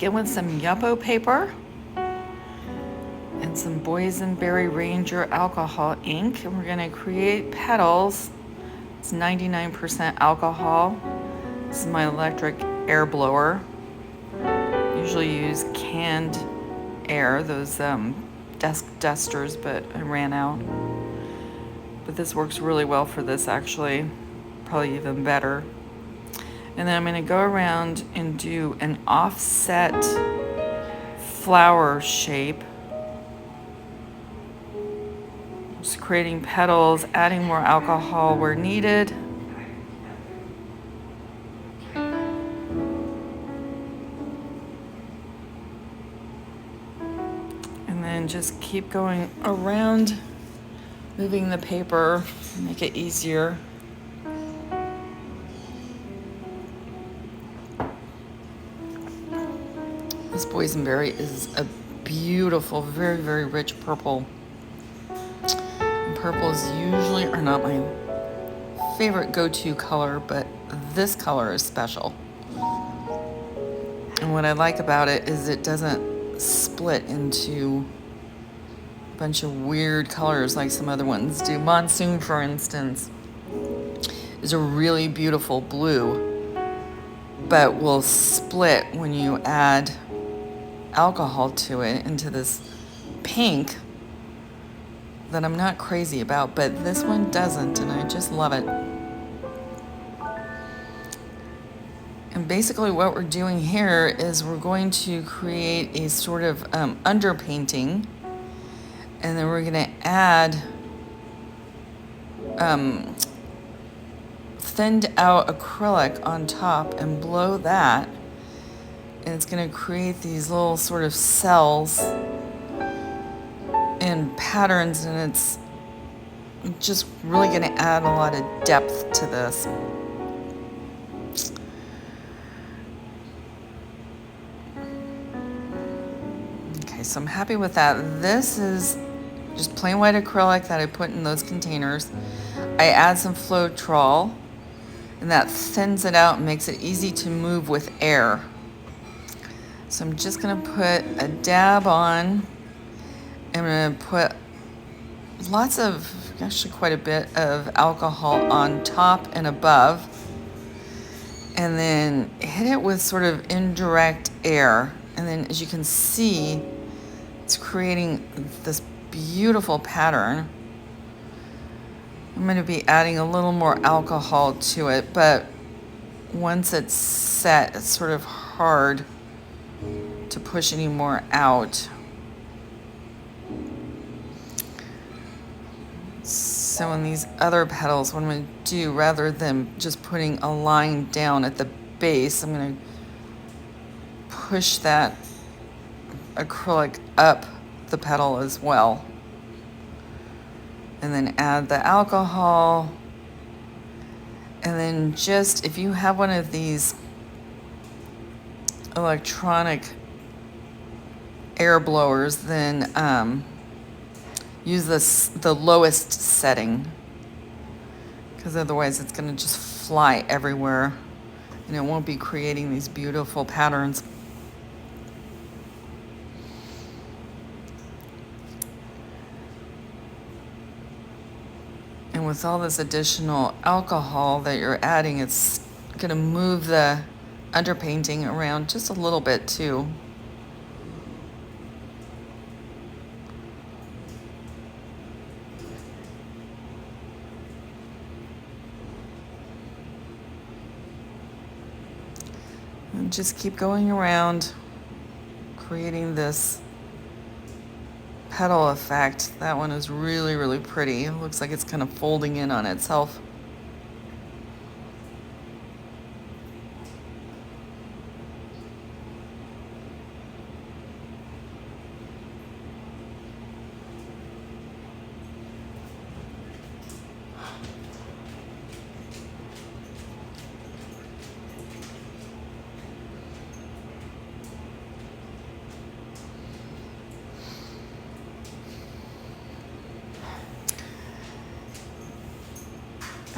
begin with some Yupo paper and some Boysenberry Ranger alcohol ink, and we're going to create petals. It's 99% alcohol. This is my electric air blower. Usually use canned air, those desk dusters, but I ran out. But this works really well for this, actually, probably even better. And then I'm going to go around and do an offset flower shape. Just creating petals, adding more alcohol where needed. And then just keep going around, moving the paper, make it easier. This boysenberry is a beautiful, very, very rich purple. And purples usually are not my favorite go-to color, but this color is special. And what I like about it is it doesn't split into a bunch of weird colors like some other ones do. Monsoon, for instance, is a really beautiful blue, but will split when you add alcohol to it into this pink that I'm not crazy about, but this one doesn't, and I just love it. And basically what we're doing here is we're going to create a sort of underpainting, and then we're going to add thinned out acrylic on top and blow that. And it's going to create these little sort of cells and patterns, and it's just really going to add a lot of depth to this. Okay, so I'm happy with that. This is just plain white acrylic that I put in those containers. I add some Floetrol, and that thins it out and makes it easy to move with air. So I'm just going to put a dab on. I'm going to put lots of, actually quite a bit of alcohol on top and above. And then hit it with sort of indirect air. And then as you can see, it's creating this beautiful pattern. I'm going to be adding a little more alcohol to it, but once it's set, it's sort of hard to push any more out. So in these other petals, what I'm going to do, rather than just putting a line down at the base, I'm going to push that acrylic up the petal as well. And then add the alcohol. And then just, if you have one of these electronic air blowers, then use the lowest setting, because otherwise it's going to just fly everywhere and it won't be creating these beautiful patterns. And with all this additional alcohol that you're adding, it's going to move the underpainting around just a little bit too. And just keep going around, creating this petal effect. That one is really, really pretty. It looks like it's kind of folding in on itself.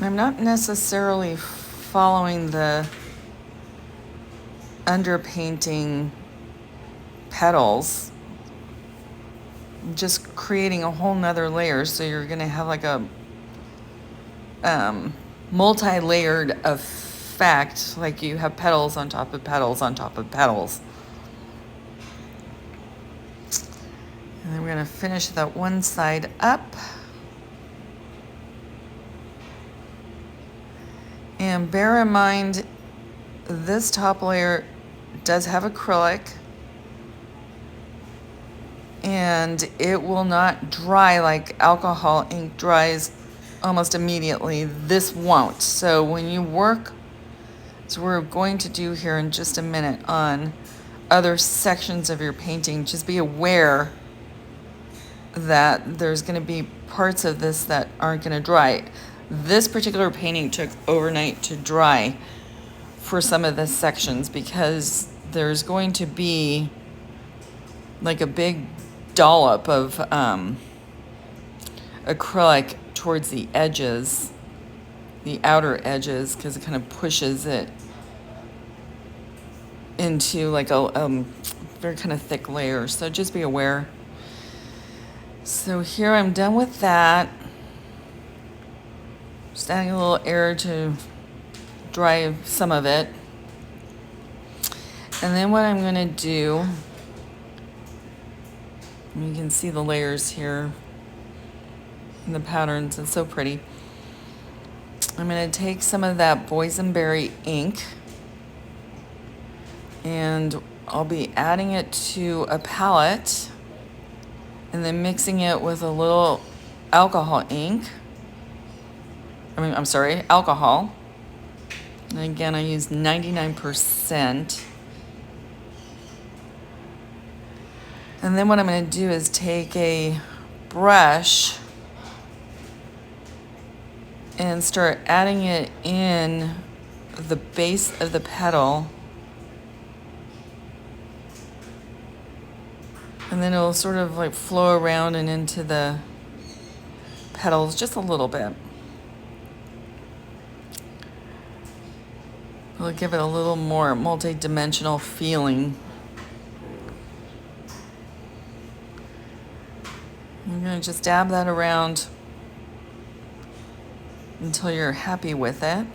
And I'm not necessarily following the underpainting petals, just creating a whole nother layer. So you're gonna have like a multi-layered effect, like you have petals on top of petals on top of petals. And then we're gonna finish that one side up. And bear in mind, this top layer does have acrylic, and it will not dry like alcohol ink dries almost immediately. This won't. So when you work, as we're going to do here in just a minute on other sections of your painting, just be aware that there's going to be parts of this that aren't going to dry. This particular painting took overnight to dry for some of the sections because there's going to be like a big dollop of acrylic towards the edges, the outer edges, because it kind of pushes it into like a very kind of thick layer. So just be aware. So here I'm done with that. Just adding a little air to dry some of it. And then what I'm going to do, you can see the layers here and the patterns. It's so pretty. I'm going to take some of that Boysenberry ink and I'll be adding it to a palette and then mixing it with a little alcohol ink. Alcohol. And again, I use 99%. And then what I'm going to do is take a brush and start adding it in the base of the petal. And then it'll sort of like flow around and into the petals just a little bit. It'll give it a little more multi-dimensional feeling. I'm going to just dab that around until you're happy with it.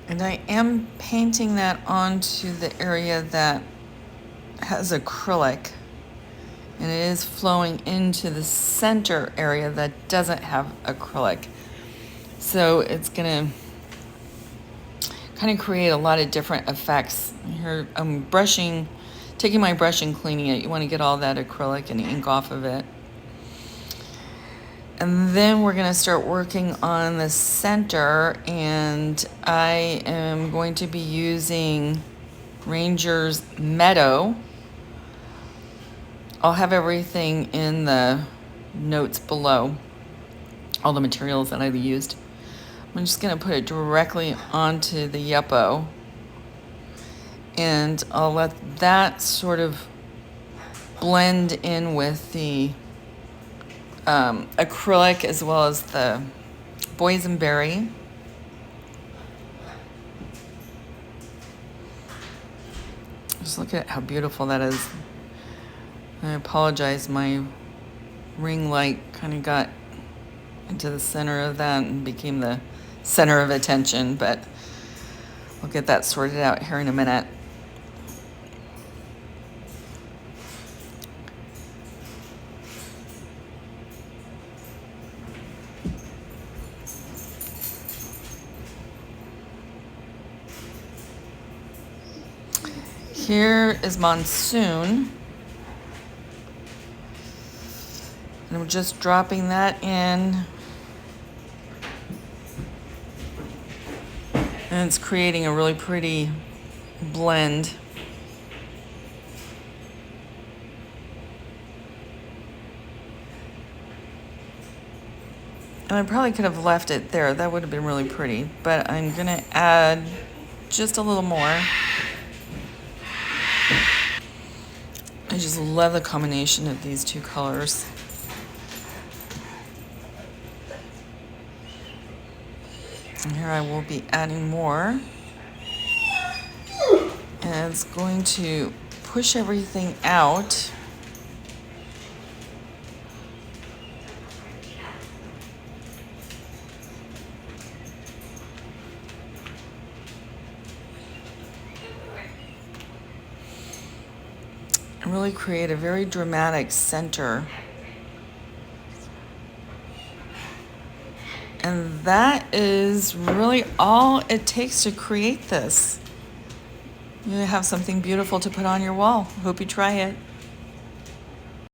And I am painting that onto the area that has acrylic, and it is flowing into the center area that doesn't have acrylic. So it's gonna kind of create a lot of different effects. Here I'm taking my brush and cleaning it. You want to get all that acrylic and ink off of it. And then we're going to start working on the center, and I am going to be using Ranger's Meadow. I'll have everything in the notes below, all the materials that I've used. I'm just going to put it directly onto the yuppo, and I'll let that sort of blend in with the acrylic as well as the Boysenberry. Just look at how beautiful that is. I apologize, my ring light kind of got into the center of that and became the center of attention, but we'll get that sorted out here in a minute. Here is Monsoon, and I'm just dropping that in. And it's creating a really pretty blend. And I probably could have left it there. That would have been really pretty. But I'm going to add just a little more. I just love the combination of these two colors. And here I will be adding more. And it's going to push everything out. And really create a very dramatic center. And that is really all it takes to create this. You have something beautiful to put on your wall. Hope you try it.